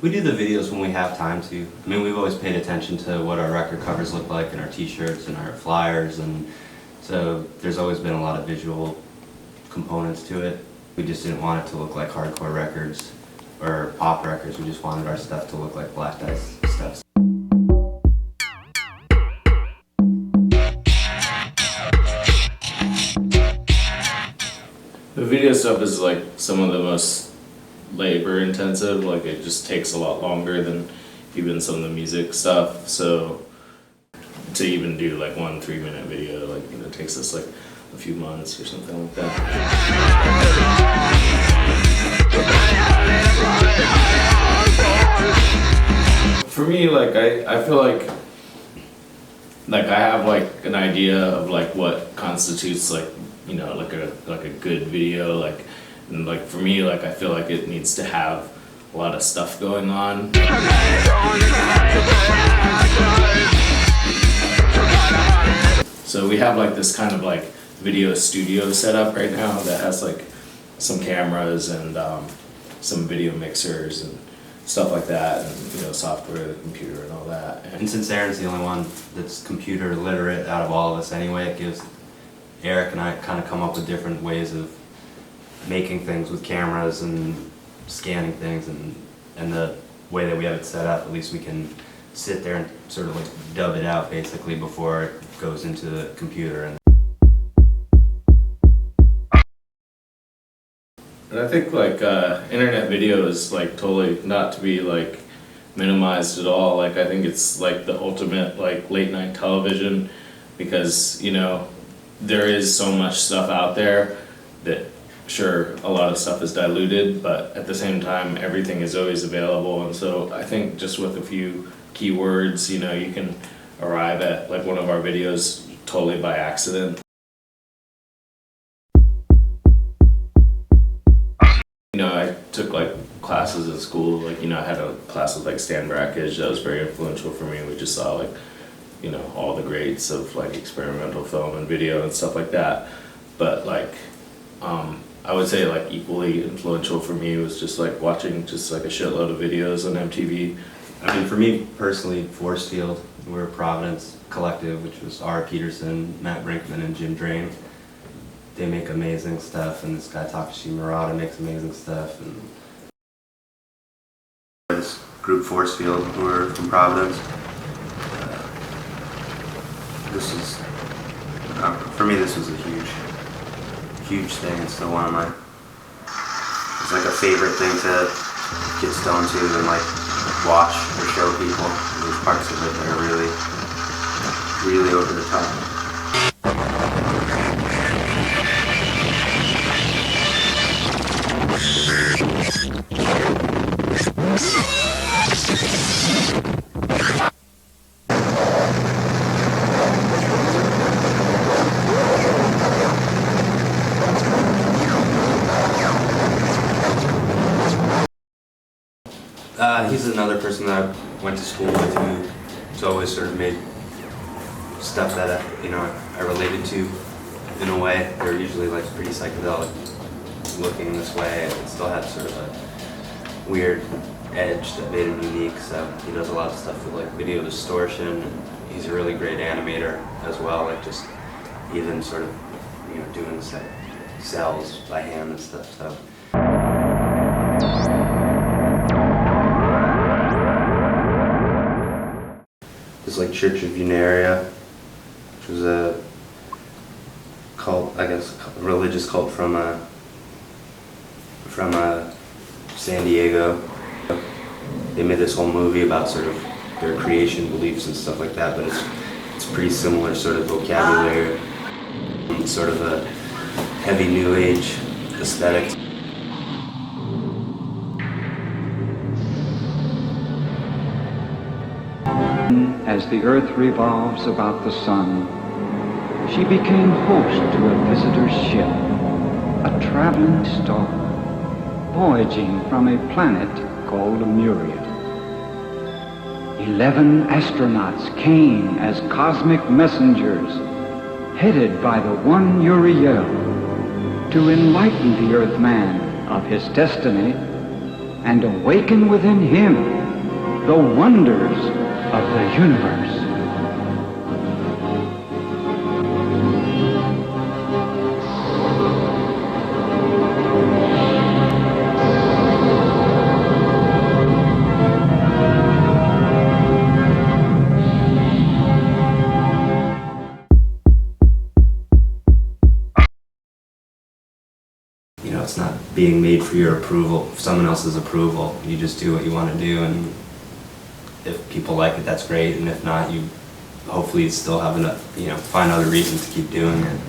We do the videos when we have time to. I mean, we've always paid attention to what our record covers look like and our t-shirts and our flyers, and so there's always been a lot of visual components to it. We just didn't want it to look like hardcore records or pop records. We just wanted our stuff to look like Black Dice stuff. The video stuff is like some of the most labor intensive, like it just takes a lot longer than even some of the music stuff. So to even do like 1 3-minute video, like, you know, it takes us like a few months or something like that. For me, like I feel like I have like an idea of like what constitutes like, you know, like a good video, like, and like for me, like I feel like it needs to have a lot of stuff going on. So we have like this kind of like video studio set up right now that has like some cameras and some video mixers and stuff like that, and, you know, software, the computer and all that. And since Aaron's the only one that's computer literate out of all of us anyway, it gives Eric and I kind of come up with different ways of making things with cameras and scanning things, and the way that we have it set up, at least we can sit there and sort of like dub it out basically before it goes into the computer. And I think like internet video is like totally not to be like minimized at all. Like I think it's like the ultimate like late night television, because, you know, there is so much stuff out there that, sure, a lot of stuff is diluted, but at the same time everything is always available. And so I think just with a few keywords, you know, you can arrive at like one of our videos totally by accident. You know, I took like classes at school, like, you know, I had a class with like Stan Brakhage that was very influential for me. We just saw like, you know, all the greats of like experimental film and video and stuff like that. But like, I would say like equally influential for me was just like watching just like a shitload of videos on MTV. I mean, for me personally, Force Field, we're a Providence collective, which was R. Peterson, Matt Brinkman, and Jim Drain. They make amazing stuff, and this guy Takashi Murata makes amazing stuff. And this group Force Field, who are from Providence, this is, for me, this was a huge thing. It's still one of my, it's like a favorite thing to get stoned to and like watch or show people. There's parts of it that are really over the top. He's another person that I went to school with who's always sort of made stuff that you know, I related to in a way. They're usually like pretty psychedelic looking this way, and it still had sort of a weird edge that made him unique. So he does a lot of stuff with like video distortion. He's a really great animator as well, like just even sort of, you know, doing cells by hand and stuff. So. This like Church of Veneria, which was a cult, I guess, a religious cult from San Diego. They made this whole movie about sort of their creation beliefs and stuff like that, but it's pretty similar sort of vocabulary, sort of a heavy new age aesthetic. As the earth revolves about the sun, she became host to a visitor's ship, a traveling star, voyaging from a planet called Muriel. 11 astronauts came as cosmic messengers, headed by the one Uriel, to enlighten the Earthman of his destiny and awaken within him the wonders of the universe. You know, it's not being made for your approval, someone else's approval. You just do what you want to do, and if people like it, that's great, and if not, you hopefully still have enough, you know, find other reasons to keep doing it.